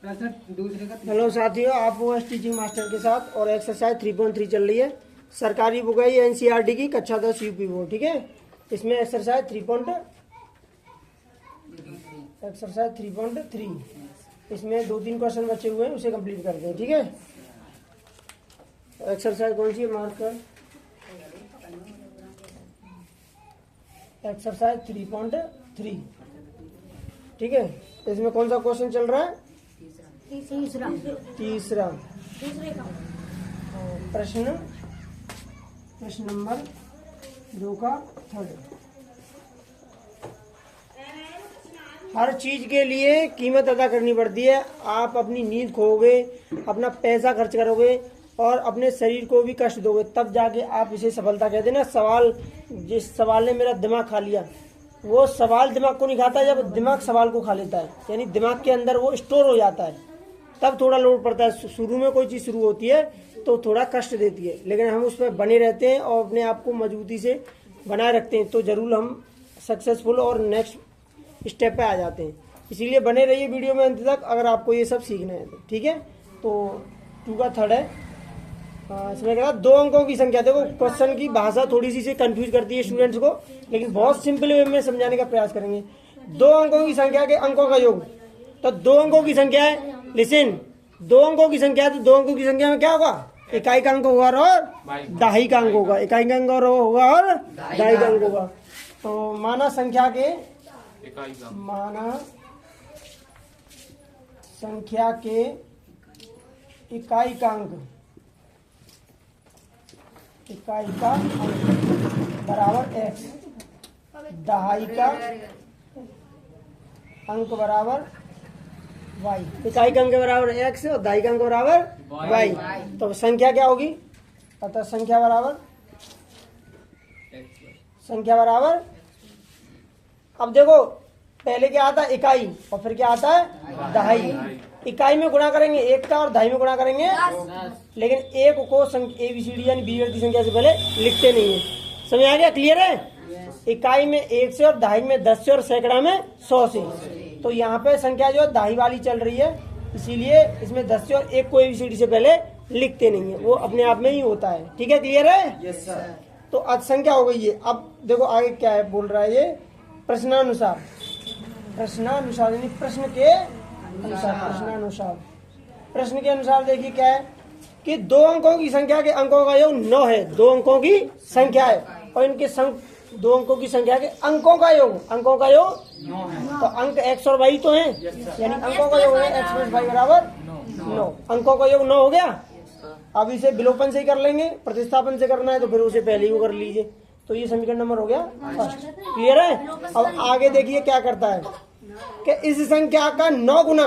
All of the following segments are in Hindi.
हेलो साथियों, आप वो टीचिंग मास्टर के साथ और एक्सरसाइज 3.3 चल रही है। सरकारी बुक है ये एनसीईआरटी की, कक्षा 10 यूपी बोर्ड। ठीक है, इसमें एक्सरसाइज 3.3 इसमें 2-3 क्वेश्चन बचे हुए हैं, उसे कंप्लीट करते हैं। ठीक है, एक्सरसाइज कौन सी है, मार्क कर। एक्सरसाइज 3.3। ठीक है, इसमें कौन सा क्वेश्चन चल रहा है? तीसरा प्रश्न नंबर 2 का थर्ड। हर चीज के लिए कीमत अदा करनी पड़ती है। आप अपनी नींद खोओगे, अपना पैसा खर्च करोगे और अपने शरीर को भी कष्ट दोगे, तब जाके आप इसे सफलता कहते हैं ना। सवाल, जिस सवाल ने मेरा दिमाग खा लिया, वो सवाल दिमाग को नहीं खाता, जब दिमाग सवाल को खा लेता है, यानी दिमाग के अंदर वो स्टोर हो जाता है, तब थोड़ा लोड पड़ता है। शुरू में कोई चीज़ शुरू होती है तो थोड़ा कष्ट देती है, लेकिन हम उस पर बने रहते हैं और अपने आप को मजबूती से बनाए रखते हैं, तो जरूर हम सक्सेसफुल और नेक्स्ट स्टेप पे आ जाते हैं। इसीलिए बने रहिए वीडियो में अंत तक, अगर आपको ये सब सीखना है तो। ठीक है, तो 2 का थर्ड है। इसमें क्या 2 अंकों की संख्या। देखो, क्वेश्चन की भाषा थोड़ी सी से कंफ्यूज करती है स्टूडेंट्स को, लेकिन बहुत सिंपल वे में समझाने का प्रयास करेंगे। 2 अंकों की संख्या के अंकों का योग। तो 2 अंकों की संख्या है, लिसन, 2 अंकों की संख्या है, तो 2 अंकों की संख्या में क्या होगा? इकाई का अंक होगा और दहाई का अंक होगा। इकाई का अंक होगा और दहाई का अंक होगा। तो माना संख्या के इकाई का अंक बराबर x, दहाई का अंक बराबर y। इकाई का अंक बराबर x और दहाई का अंक बराबर y। तो संख्या क्या होगी? अतः संख्या बराबर अब देखो, पहले क्या आता है? इकाई, और फिर क्या आता है? दहाई। इकाई में गुणा करेंगे 1 का और दहाई में गुणा करेंगे 10। लेकिन 1 को ABCD यानी बीजगणितीय संख्या से पहले लिखते नहीं है। समझ आ गया? क्लियर है? इकाई में 1 से और दहाई में 10 से और सैकड़ा में 100 से। तो यहाँ पे संख्या जो है दहाई वाली चल रही है, इसीलिए इसमें 10 से और 1 को ABCD से पहले लिखते नहीं है, वो अपने आप में ही होता है। ठीक है, क्लियर है? Yes sir. तो आज संख्या हो गई है। अब देखो आगे क्या है, बोल रहा है ये प्रश्नानुसार यानी प्रश्न के अनुसार। प्रश्न के अनुसार देखिए क्या है कि 2 अंकों की संख्या के अंकों का योग 9 है। 2 अंकों की संख्या है और इनके 2 अंकों की संख्या के अंकों का योग 9 है। तो अंक x और y तो हैं, यानी अंकों का योग है x + y बराबर 9। अंकों का योग 9 हो गया। अब इसे विलोपन से ही कर लेंगे, प्रतिस्थापन से करना है तो फिर उसे पहले ही कर लीजिए। तो ये समीकरण नंबर हो गया फर्स्ट। क्लियर है? अब आगे देखिए क्या करता है कि इस संख्या का 9 गुना,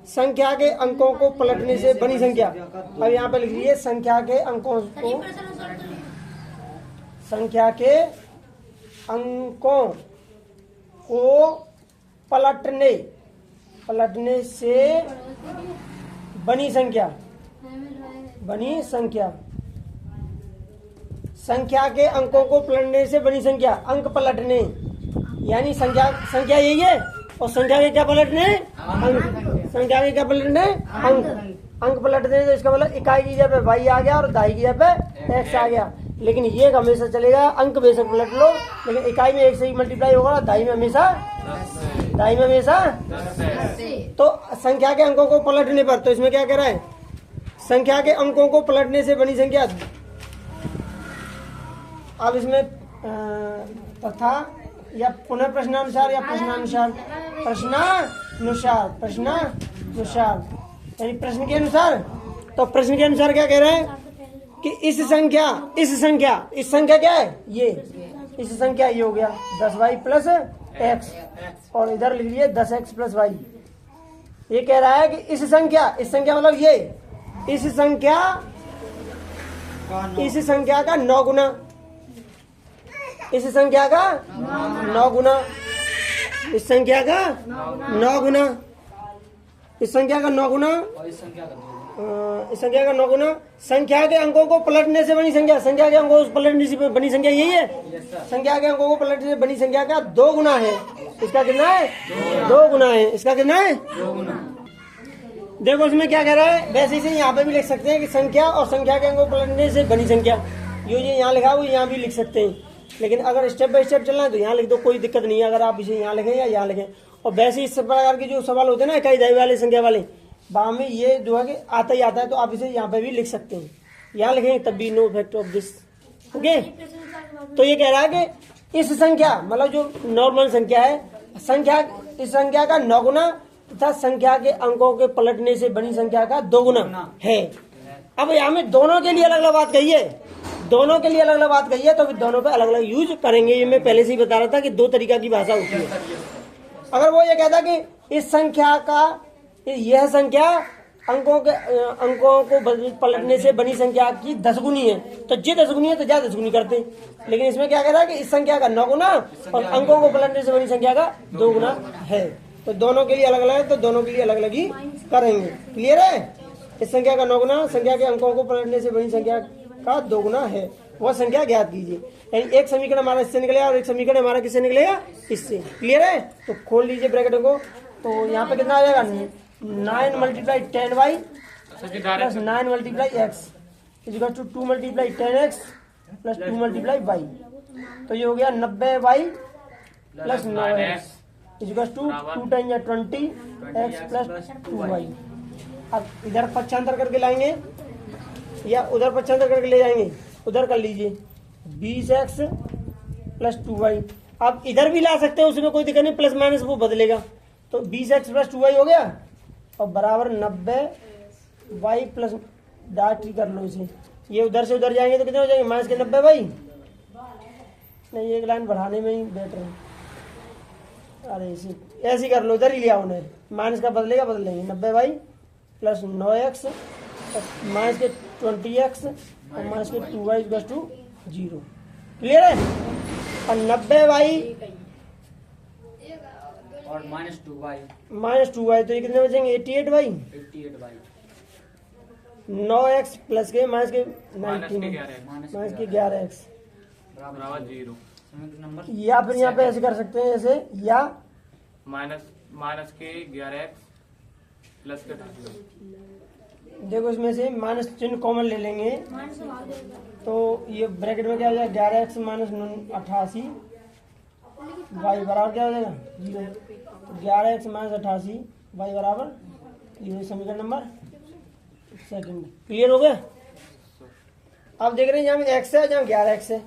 संख्या के अंकों को पलटने से बनी संख्या। अब यहाँ पे लिख लीजिए संख्या के अंकों को पलटने से बनी संख्या। संख्या के अंकों को पलटने से बनी संख्या। अंक पलटने यानी संख्या यही है, और संख्या के क्या पलटने? अंक। संख्या के क्या पलटने? अंक पलटने, तो इसका मतलब इकाई की जगह पे y आ गया और दहाई की जगह पे x आ गया। लेकिन ये हमेशा चलेगा, अंक बेशक पलट लो, लेकिन इकाई में 1 से ही मल्टीप्लाई होगा, दहाई में हमेशा 10। तो संख्या के अंकों को पलटने पर, तो इसमें क्या कह रहा है? संख्या के अंकों को पलटने से बनी संख्या। अब इसमें तथा या पुनः प्रश्नानुसार या प्रश्नानुसार यानी प्रश्न के अनुसार। तो प्रश्न के अनुसार क्या कह रहे हैं कि इस संख्या क्या है? ये इस संख्या ये हो गया 10y + x, और इधर लिख लिए 10x + y। ये कह रहा है कि इस संख्या मतलब ये इस संख्या का 9 गुना, इस संख्या का 9 गुना, इस संख्या का 9 गुना, इस संख्या का 9 गुना इस संख्या का 9 गुना संख्या के अंकों को पलटने से बनी संख्या, संख्या के अंकों को पलटने से बनी संख्या यही है। संख्या के अंकों को पलटने से बनी संख्या का 2 गुना है। इसका कितना है? 2 गुना है। इसका कितना है? 2 गुना। देखो इसमें क्या कह रहा है, वैसे ही यहाँ पे भी लिख सकते हैं कि संख्या और संख्या के अंकों को पलटने से बनी संख्या, जो ये यहाँ लिखा वो यहाँ भी लिख सकते हैं। लेकिन अगर स्टेप बाय स्टेप चलना है तो यहाँ लिख दो, कोई दिक्कत नहीं है अगर आप इसे यहाँ लिखें या यहाँ लिखें। और वैसे इस प्रकार के जो सवाल होते हैं ना इकाई दहाई वाले संख्या वाले, वहाँ में ये जो है कि आता ही आता है, तो आप इसे यहाँ पे भी लिख सकते हैं। यहाँ लिखेंगे तब भी no effect of this. Okay, तो ये कह रहा है कि इस संख्या मतलब जो नॉर्मल संख्या है, संख्या इस संख्या का 9 गुना तथा संख्या के अंकों के पलटने से बनी संख्या का 2 गुना है। अब यहाँ में दोनों के लिए अलग अलग बात कही है, दोनों के लिए अलग अलग बात कही है, तो फिर दोनों पे अलग अलग यूज करेंगे। ये मैं पहले से ही बता रहा था कि 2 तरीका की भाषा होती है। अगर वो ये कहता कि इस संख्या का यह संख्या अंकों को पलटने से बनी संख्या की 10 गुनी है, तो जी 10 गुनी है तो जा 10 गुनी करते। लेकिन इसमें क्या कह रहा है कि इस संख्या का 9 गुना और अंकों को पलटने से बनी संख्या का 2 गुना है। तो दोनों के लिए अलग अलग है, तो दोनों के लिए अलग अलग ही करेंगे। क्लियर है? इस संख्या का 9 गुना संख्या के अंकों को पलटने से बनी संख्या का 2 गुना है, वह संख्या ज्ञात कीजिए। यानी एक समीकरण हमारा इससे निकलेगा और एक समीकरण हमारा किससे निकलेगा? इससे। क्लियर है? तो खोल लीजिए ब्रैकेट को। तो यहाँ पे कितना आ जाएगा? 9 × 10y plus 9 × x is to 2 × 10x plus 2 × y। तो ये हो गया 90y plus 9x is to 2 × 20x plus 2y। अब इधर पक्षांतर करके लाएंगे या उधर पक्षांतर करके ले जाएंगे? उधर कर लीजिए 20x प्लस 2y। आप इधर भी ला सकते हैं, उसमें कोई दिक्कत नहीं, प्लस माइनस वो बदलेगा। तो 20x प्लस 2y हो गया और बराबर 90y प्लस डाट कर लो इसे। ये उधर से उधर जाएंगे तो कितने हो जाएंगे? माइनस के 90y। नहीं, एक लाइन बढ़ाने में ही बेटर है। अरे इसे ऐसे ही कर लो, उधर ही लिया उन्हें, माइनस का बदलेगा बदल लेंगे। 90y प्लस 9x माइनस के 20x और माइनस के 2y इक्वल टू 0। क्लियर है? और 90y और माइनस 2y तो ये कितने बचेंगे? 88y। 9x प्लस के माइनस के 19 माइनस के 11x बराबर 0। या फिर यहाँ पे ऐसे कर सकते हैं, ऐसे या माइनस के 11x प्लस के 88। देखो इसमें से माइनस चिन्ह कॉमन ले लेंगे तो ये ब्रैकेट में क्या हो जाएगा? 11x माइनस 88 y बराबर क्या हो जाएगा? 0। तो 11x माइनस 88 y बराबर 0। समीकरण नंबर सेकंड। क्लियर हो गया? आप देख रहे हैं यहाँ x है, जहाँ 11x है,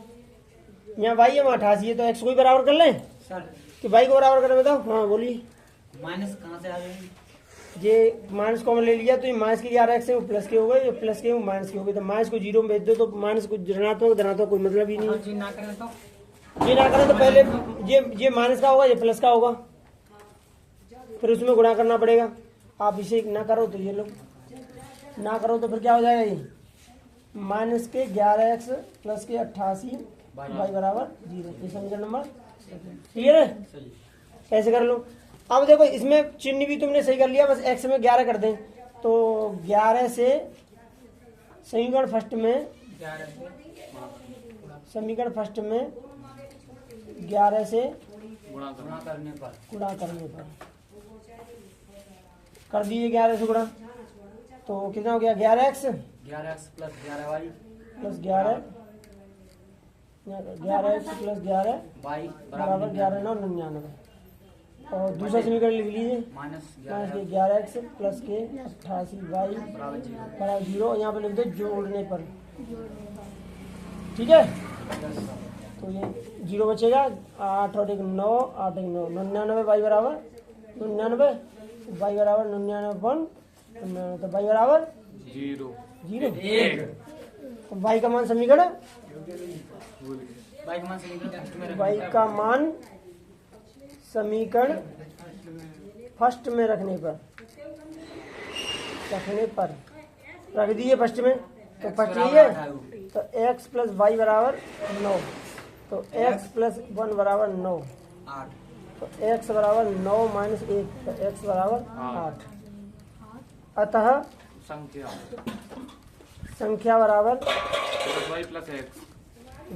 यहाँ y है, वहाँ 88 है, तो x को ही बराबर कर लें सर कि y को बराबर करें? बताओ। हाँ बोलिए। माइनस कहाँ से आ गए? ये माइनस कॉमन ले लिया तो ये माइनस के 11x है, वो प्लस के हो गए, जो प्लस के वो माइनस के हो गए। तो माइनस को 0 में भेज दो तो माइनस को ऋणात्मक धनात्मक कोई मतलब ही नहीं है। जी ना करें तो पहले ये माइनस का होगा, ये प्लस का होगा, फिर उसमें गुणा करना पड़ेगा। आप इसे ना करो तो ये लोग ना करो तो फिर क्या हो जाएगा? ये माइनस के 11x प्लस के 88 y बराबर 0। ये समीकरण नंबर। क्लियर है? ऐसे कर लो। अब देखो इसमें चिन्ह भी तुमने सही कर लिया, बस x में 11 कर दें तो 11 से समीकरण फर्स्ट में 11 से गुणा करने पर कर दिए 11 से गुणा, तो कितना हो गया? 11x plus 11y plus 11 11x plus 11 y बराबर 11 9 99। और दूसरा समीकरण लिख लीजिए माइनस माइनस के 11x प्लस के 88y बराबर 0। यहाँ पे लिख दो जोड़ने पर। ठीक है? तो ये 0 बचेगा। 8 और 1 9, 8 1 9, 99 y बराबर 99 y बराबर 99 तो y बराबर 0। y का मान समीकरण y का मान समीकरण फर्स्ट में रखने पर रख दिए फर्स्ट में, तो फर्स्ट यही है। तो x प्लस वाई बराबर 9, तो x प्लस 1 बराबर 9, तो x बराबर 9 माइनस 1, तो x बराबर 8। अतः संख्या बराबर 10y plus x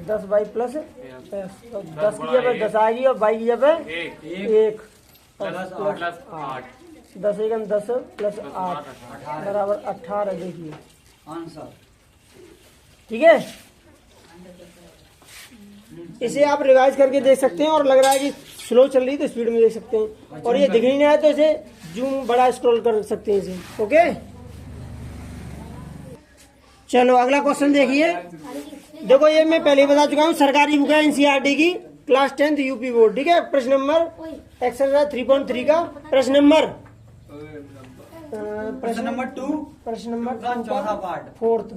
10y plus x. तो 10 की जगह 10 आएगी और y की जगह एक 1 प्लस 8 10 एकम 10 प्लस 8 बराबर 18। देखिए आंसर। ठीक है, इसे आप रिवाइज करके देख सकते हैं और लग रहा है कि स्लो चल रही है तो स्पीड में देख सकते हैं, और ये दिख नहीं रहा है तो इसे जूम बड़ा स्क्रॉल कर सकते हैं इसे। ओके, चलो अगला क्वेश्चन देखिए। देखो ये मैं पहले ही बता चुका हूँ, सरकारी बुक है एनसीईआरटी की, क्लास 10th यूपी बोर्ड। ठीक है, प्रश्न नंबर एक्सरसाइज 3.3 का प्रश्न नंबर 2 प्रश्न नंबर का चौथा पार्ट। 4th।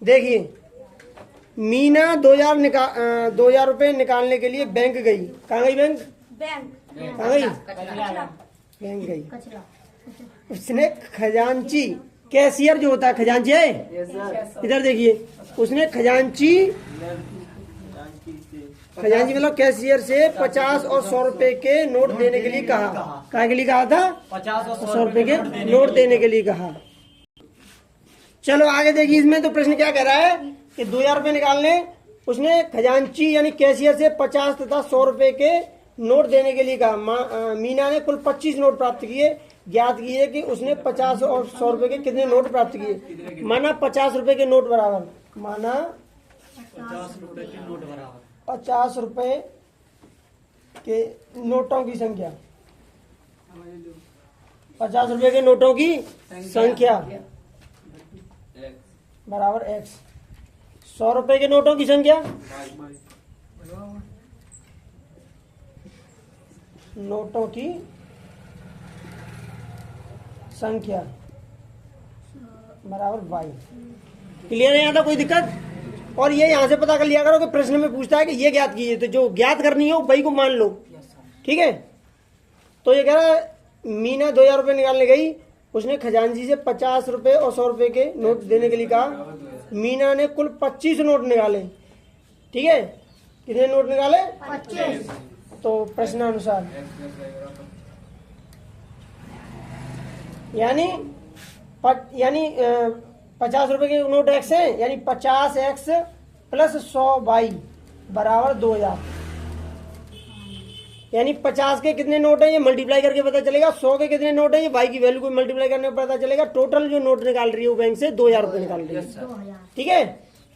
देखिए, मीना 2000 रुपए निकालने के लिए बैंक गई। कहाँ गई बैंक? कहाँ गई? बैंक गई। उसने खजांची, कैशियर जो होता है खजांची है, इधर देखिए, उसने खजांची मतलब कैशियर से 50 और 100 रुपए के नोट देने के लिए कहा। कहाँ के लिए कहा था? 50 और 100 रुपए के नोट देने के लिए कहा। चलो आगे देखिए, इसमें तो प्रश्न क्या कह रहा है कि 2000 रुपए निकालने, उसने खजांची यानी कैशियर से 50 तथा 100 रुपए के नोट देने के लिए कहा। मीना ने कुल 25 नोट प्राप्त किए। ज्ञात कीजिए कि उसने 50 और 100 रुपए के कितने नोट प्राप्त किए। माना 50 रुपए के नोट बराबर, माना 50 रुपए के नोट बराबर 50 रुपए के नोटों की संख्या, 50 रुपए के नोटों की संख्या बराबर x। 100 रुपए के नोटों की संख्या, नोटों की संख्या बराबर y। क्लियर है यहाँ तक? कोई दिक्कत? और ये यहाँ से पता कर लिया करो कि प्रश्न में पूछता है कि ये ज्ञात कीजिए, तो जो ज्ञात करनी हो वही को मान लो। ठीक है, तो ये कह रहा है मीना 2000 रुपए निकालने गई, उसने खजांची से 50 रुपए और 100 रुपए के नोट देने के लिए कहा। मीना ने कुल 25 नोट निकाले। ठीक है, कितने नोट निकाले? 25। तो प्रश्नानुसार यानी 50 रुपए के नोट x है, यानी 50x प्लस 100y बराबर 2000। यानी 50 के कितने नोट हैं ये मल्टीप्लाई करके पता चलेगा, 100 के कितने नोट हैं ये y की वैल्यू को मल्टीप्लाई करने पर पता चलेगा। टोटल जो नोट निकाल रही है वो बैंक से 2000 रुपए निकाल रही है। ठीक है,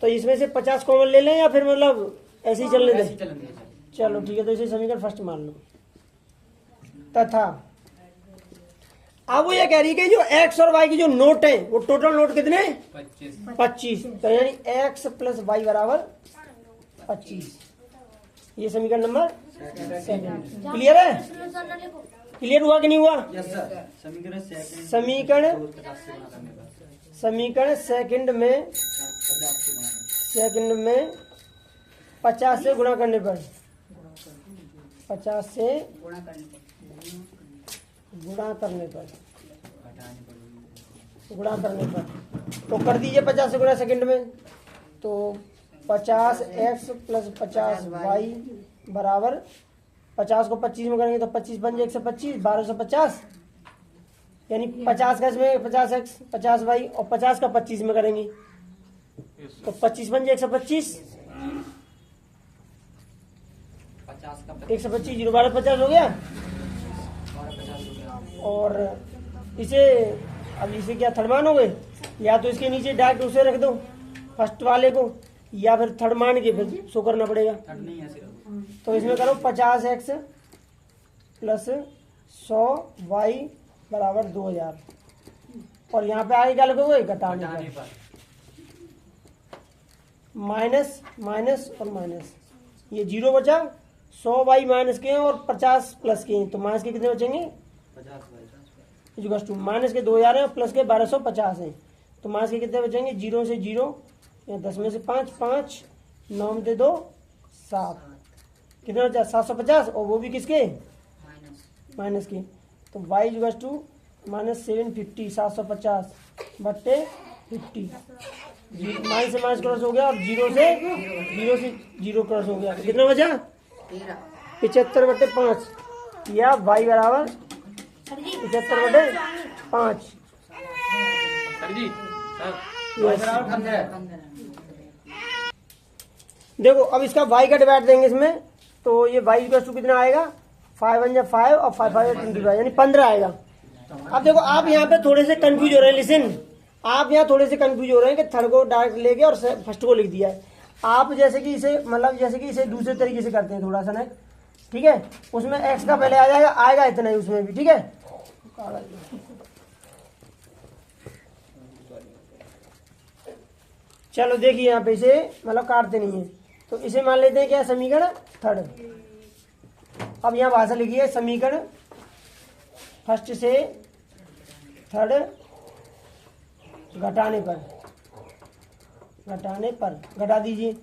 तो इसमें से 50 कॉमन ले लें या फिर मतलब ऐसे ही चलने दें? चलो ठीक है, तो इसे समीकरण फर्स्ट मान लो। तथा अब वो ये कह रही है कि जो x और y की जो नोट है वो टोटल नोट कितने? 25। तो यानी x प्लस वाई बराबर 25। ये समीकरण नंबर 7। क्लियर है? क्लियर हुआ कि नहीं हुआ? समीकरण सेकंड में 50 से गुणा करने पर, 50 से गुणा करने पर तो कर दीजिए 50 से गुणा सेकंड में। तो 50x प्लस 50y बराबर 50 को 25 में करेंगे तो 25 बन जाए 125, 1250, यानी 50 का इसमें 50x 50y और 50 का 25 में करेंगे तो 25 बन जाए 125, 125 0 12 50 हो गया। और इसे अब इसे क्या थर्ड मान हो गए, या तो इसके नीचे डायरेक्ट उसे रख दो फर्स्ट वाले को, या फिर थर्ड मान के फिर शो करना पड़ेगा। तो इसमें करो 50x प्लस 100y बराबर 2000, और यहाँ पे आगे क्या लिखोगे? घटाने पर। माइनस माइनस और माइनस, ये 0 बचा, 100y माइनस के हैं और 50 प्लस के हैं, तो माइनस के कितने बचेंगे? 50। माइनस के 2000 है, प्लस के 1250 है, तो माइनस के कितने बचेंगे? 0 से 0, 10 में से 5 5, 9 में से 2 7, कितने बचा? 750, और वो भी किसके? माइनस के। तो y इक्वल्स टू माइनस 750, 750 बट्टे 50, माइनस से माइनस क्रॉस हो गया और 0 से 0 क्रॉस हो गया, कितना बचा? 75 बट्टे 5, या y बराबर 75/5। सर जी सर देखो अब इसका y का डिवाइड देंगे इसमें, तो ये y इक्वल टू कितना आएगा, 5 1 5 और 5 5 25 यानी 15 आएगा। अब देखो आप यहाँ पे थोड़े से कंफ्यूज हो रहे हैं, लिसन, आप यहाँ थोड़े से कंफ्यूज हो रहे हैं कि थर्ड को डायरेक्ट लेके और फर्स्ट को लिख दिया है। आप जैसे कि इसे मतलब जैसे कि इसे दूसरे तरीके से करते हैं थोड़ा सा ना, ठीक है, उसमें x का पहले आ जाएगा, आएगा इतना ही उसमें भी, ठीक है। चलो देखिए यहाँ पे इसे मतलब काटते नहीं है, तो इसे मान लेते हैं क्या, समीकरण थर्ड। अब यहाँ भाषा लिखी है समीकरण फर्स्ट से थर्ड घटाने पर घटा दीजिए।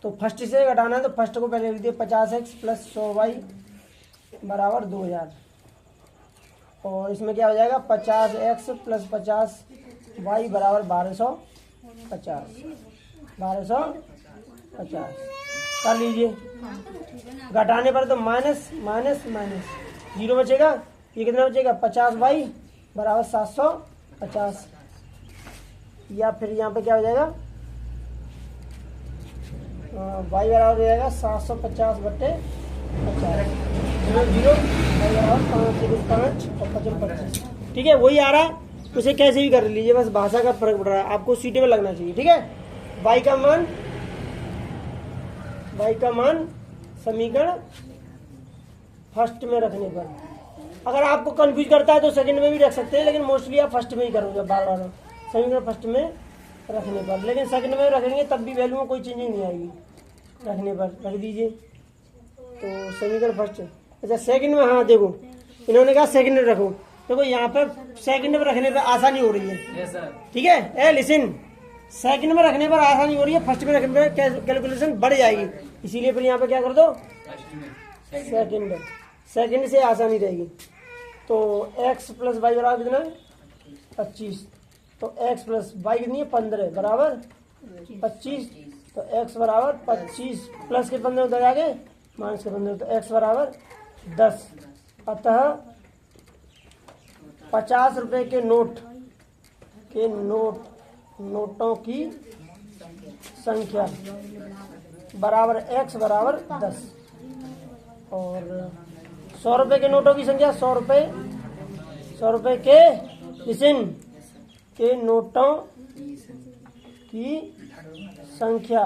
तो फर्स्ट से घटाना है तो फर्स्ट को पहले लिख दिए 50x प्लस 100y बराबर 2000, और इसमें क्या हो जाएगा 50x प्लस 50y बराबर 1250 कर लीजिए। घटाने पर तो माइनस माइनस माइनस 0 बचेगा, ये कितना बचेगा 50y बराबर 750, या फिर यहाँ पे क्या हो जाएगा y बराबर हो जाएगा 750/50, 0 y बराबर 5 और 25, ठीक है, वही आ रहा है, उसे कैसे भी कर लीजिए, बस भाषा का फर्क पड़ रहा है, आपको सूटेबल लगना चाहिए, ठीक है। y का मान समीकरण फर्स्ट में रखने पर, अगर आपको कंफ्यूज करता है तो सेकंड में भी रख सकते हैं, लेकिन मोस्टली आप फर्स्ट में ही करोगे बार बार, समीकरण फर्स्ट में रखने पर, लेकिन सेकंड में रखेंगे तब भी वैल्यू में कोई चेंजिंग नहीं आएगी, रखने पर रख दीजिए। तो समीकरण फर्स्ट, अच्छा सेकंड में, हाँ देखो इन्होंने कहा सेकंड में रखो, देखो यहाँ पर सेकंड में रखने पर आसानी हो रही है, ठीक है, लिसन, सेकंड में रखने पर आसानी हो रही है, फर्स्ट में रखने पर कैलकुलेशन बढ़ जाएगी, इसीलिए फिर यहाँ पे क्या कर दो सेकंड से आसानी रहेगी। तो x प्लस वाई बराबर कितना है 25, तो x प्लस वाई कितनी है 15 बराबर 25, तो x बराबर 25 प्लस के 15 उधर आगे माइनस के 15, तो x बराबर 10। अतः 50 रुपए के नोटों की संख्या बराबर x बराबर 10, और 100 रुपए के नोटों की संख्या 100 रुपए के लिसन के नोटों की संख्या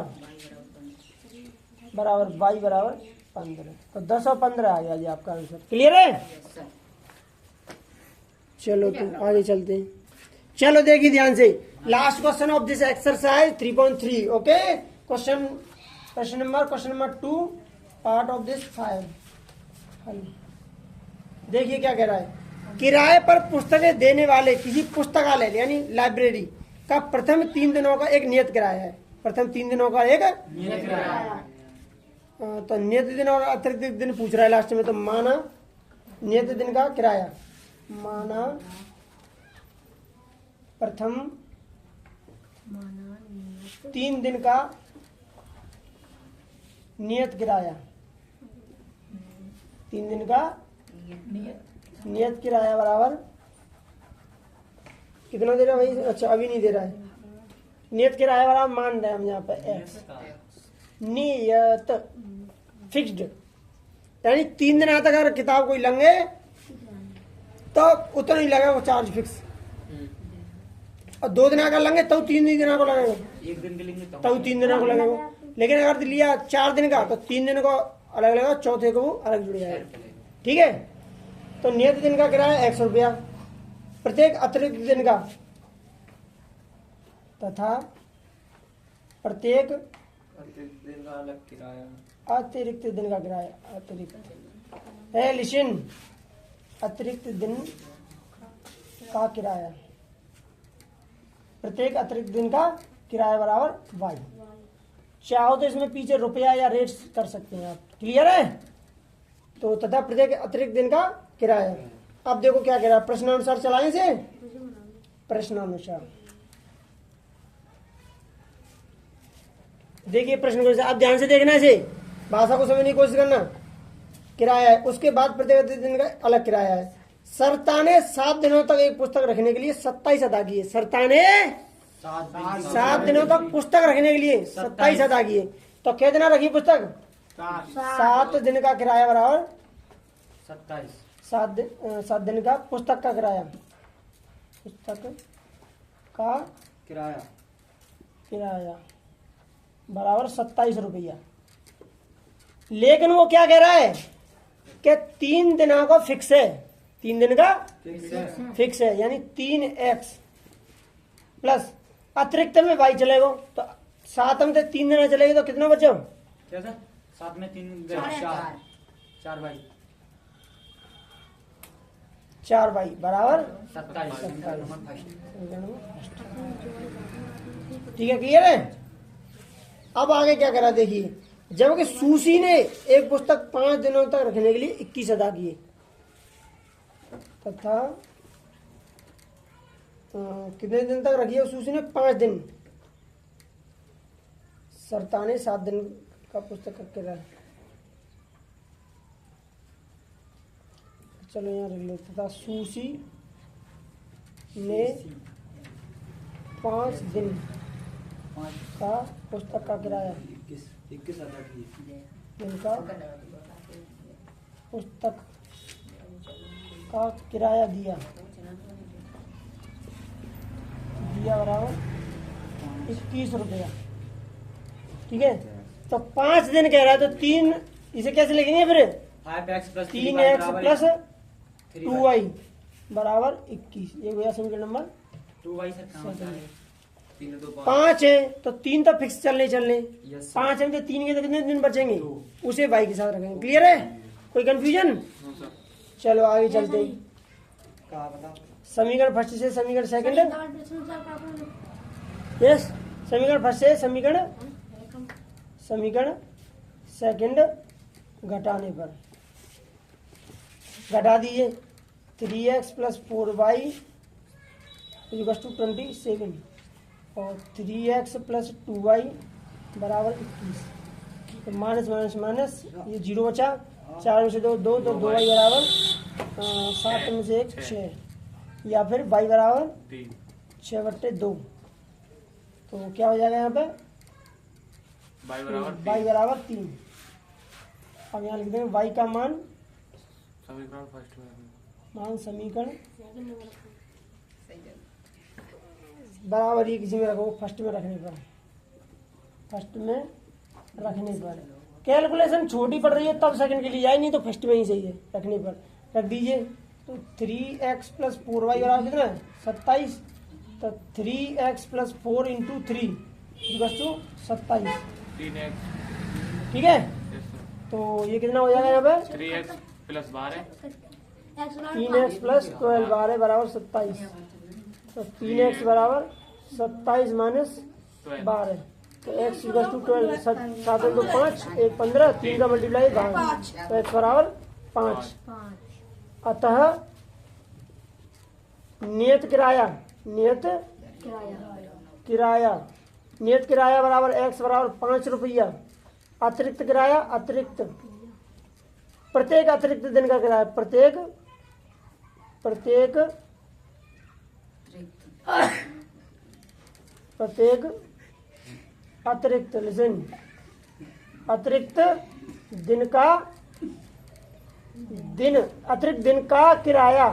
बराबर y बराबर 15, तो 10 और 15 आ गया जी आपका आंसर। क्लियर है? चलो तो आगे चलते हैं। चलो देखिए ध्यान से, last question of this exercise 3.3, okay, question number 2 part of this 5। देखिए क्या कह रहा है, किराए पर पुस्तकें देने वाले किसी पुस्तकालय यानी लाइब्रेरी का प्रथम 3 दिनों का एक नियत किराया है। प्रथम 3 दिनों का एक नियत किराया, तो नियत दिन और अतिरिक्त दिन पूछ रहा है लास्ट में, तो माना नियत दिन का किराया, माना प्रथम 3 दिन का नियत किराया, 3 दिन का नियत किराया बराबर कितना दे रहा है भाई? अच्छा अभी नहीं दे रहा है, नियत किराया बराबर मान रहे हैं हम यहाँ पे एक्स, नियत फिक्स्ड, यानी 3 दिन तक अगर किताब कोई लेंगे तो उतना ही लगेगा वो चार्ज फिक्स, और 2 दिन अगर लेंगे तो 3 दिन को लगेगा, 1 दिन के लेंगे तो 3 दिन को लगेगा, लेकिन अगर लिया 4 दिन का तो 3 दिन को अलग लगेगा, चौथे को वो अलग जुड़ जाएगा, ठीक है। तो नियत दिन का किराया 100 रुपया, प्रत्येक अतिरिक्त दिन का तथा प्रत्येक दिन का अलग किराया, अतिरिक्त दिन का किराया, अतिरिक्त है लिशन, अतिरिक्त दिन का किराया, प्रत्येक अतिरिक्त दिन का किराया बराबर y। चाहो तो इसमें पीछे रुपया या रेट्स कर सकते हैं आप, क्लियर है? तो तथा प्रत्येक अतिरिक्त दिन का किराया। अब देखो क्या कह रहा है, प्रश्नानुसार चलाएं से, प्रश्नानुसार देखिए प्रश्न को, आप ध्यान से देखना, इसे भाषा को समझने की कोशिश करना। किराया है, उसके बाद प्रत्येक दिन का अलग किराया है। शर्ता ने 7 दिनों तक एक पुस्तक रखने के लिए 27 अदा किए। शर्ता ने 7 दिनों तक पुस्तक रखने के लिए 27 अदा किए। तो कितना रखी पुस्तक? 7 दिन का किराया बराबर 7 दिन का पुस्तक का किराया, पुस्तक का किराया बराबर 27 रुपया। लेकिन वो क्या कह रहा है कि 3 दिनों का फिक्स है, 3 दिन का फिक्स है, यानी 3x प्लस अतिरिक्त में y चलेगा। तो 7 में 3 दिन चलेगी तो कितना बचे? क्या सर? 7 में 3 4 भाई 4y बराबर 27। ठीक है, क्लियर है? अब आगे क्या करा देखिए, जबकि सूसी ने एक पुस्तक 5 दिनों तक रखने के लिए 21 अदा किए तथा कितने दिन तक रखी है सूसी ने? 5 दिन। शर्ता ने 7 दिन का पुस्तक का किराया, चलो यहाँ रख लो, तथा सूसी ने 5 दिन का पुस्तक का किराया, 21 अदा किए। इनका पुस्तक का किराया दिया बराबर 21 रुपया। ठीक है, तो 5 दिन कह रहा है तो 3 इसे कैसे लिखेंगे फिर? 5x plus 3x plus 2y बराबर 21। ये हुआ समीकरण नंबर 2y से कहाँ होता है? 5 है तो 3 तो फिक्स चलने 5 है तो 3 के तो कितने दिन बचेंगे? उसे y के साथ रखेंगे। क्लियर है? कोई कंफ्यूजन? चलो आगे चलते हैं। समीकरण फर्स्ट से समीकरण सेकंड, यस, समीकरण फर्स्ट से समीकरण सेकंड घटाने पर घटा दीजिए। 3x plus 4y equals to 27 और 3x प्लस 2y बराबर 21। तो माइनस माइनस माइनस ये 0 बचा, 4 में से 2 2 तो 2y बराबर 7 में से 1 6, या फिर y बराबर 6/2। तो क्या हो जाएगा यहाँ पे? y बराबर 3। अब यहाँ लिख देंगे y का मान समीकरण बराबर 1 में रखो, फर्स्ट में रखने पर कैलकुलेशन छोटी पड़ रही है तब सेकंड के लिए जाए, नहीं तो फर्स्ट में ही सही है, रखने पर रख दीजिए। तो 3x प्लस 4y बराबर कितना है? 27। तो 3x plus 4 into 3 equals to 27। ठीक है, तो ये कितना हो जाएगा यहाँ पे? 3x प्लस 12 3x प्लस 12 बराबर 27। तो 3x बराबर 27 माइनस 12, तो x इक्वल्स टू 12। 7 2 5 1 15, 3 का मल्टीप्लाई 5, तो x बराबर 5। अतः नियत किराया बराबर x बराबर 5 रुपया। अतिरिक्त किराया प्रत्येक अतिरिक्त दिन का किराया, प्रत्येक अतिरिक्त दिन का किराया,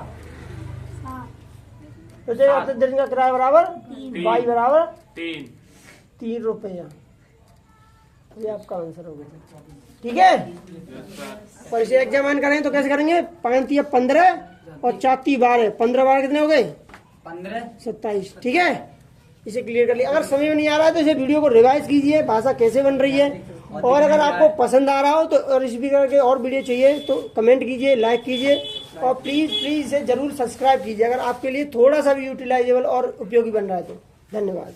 प्रत्येक अतिरिक्त दिन का किराया बराबर y बराबर 3 रुपया। ये आपका आंसर हो गया। ठीक है, और इसे एग्जामिन करें तो कैसे करेंगे? 5 या 15 और 4 12, 15 12 कितने हो गए? 27। ठीक है, इसे क्लियर कर लिया। अगर समझ में नहीं आ रहा है तो इसे वीडियो को रिवाइज कीजिए, भाषा कैसे बन रही है। और अगर आपको पसंद आ रहा हो तो और इसी प्रकार के और वीडियो चाहिए तो कमेंट कीजिए, लाइक कीजिए और प्लीज इसे जरूर सब्सक्राइब कीजिए अगर आपके लिए थोड़ा सा भी यूटिलाइजेबल और उपयोगी बन रहा है तो। धन्यवाद।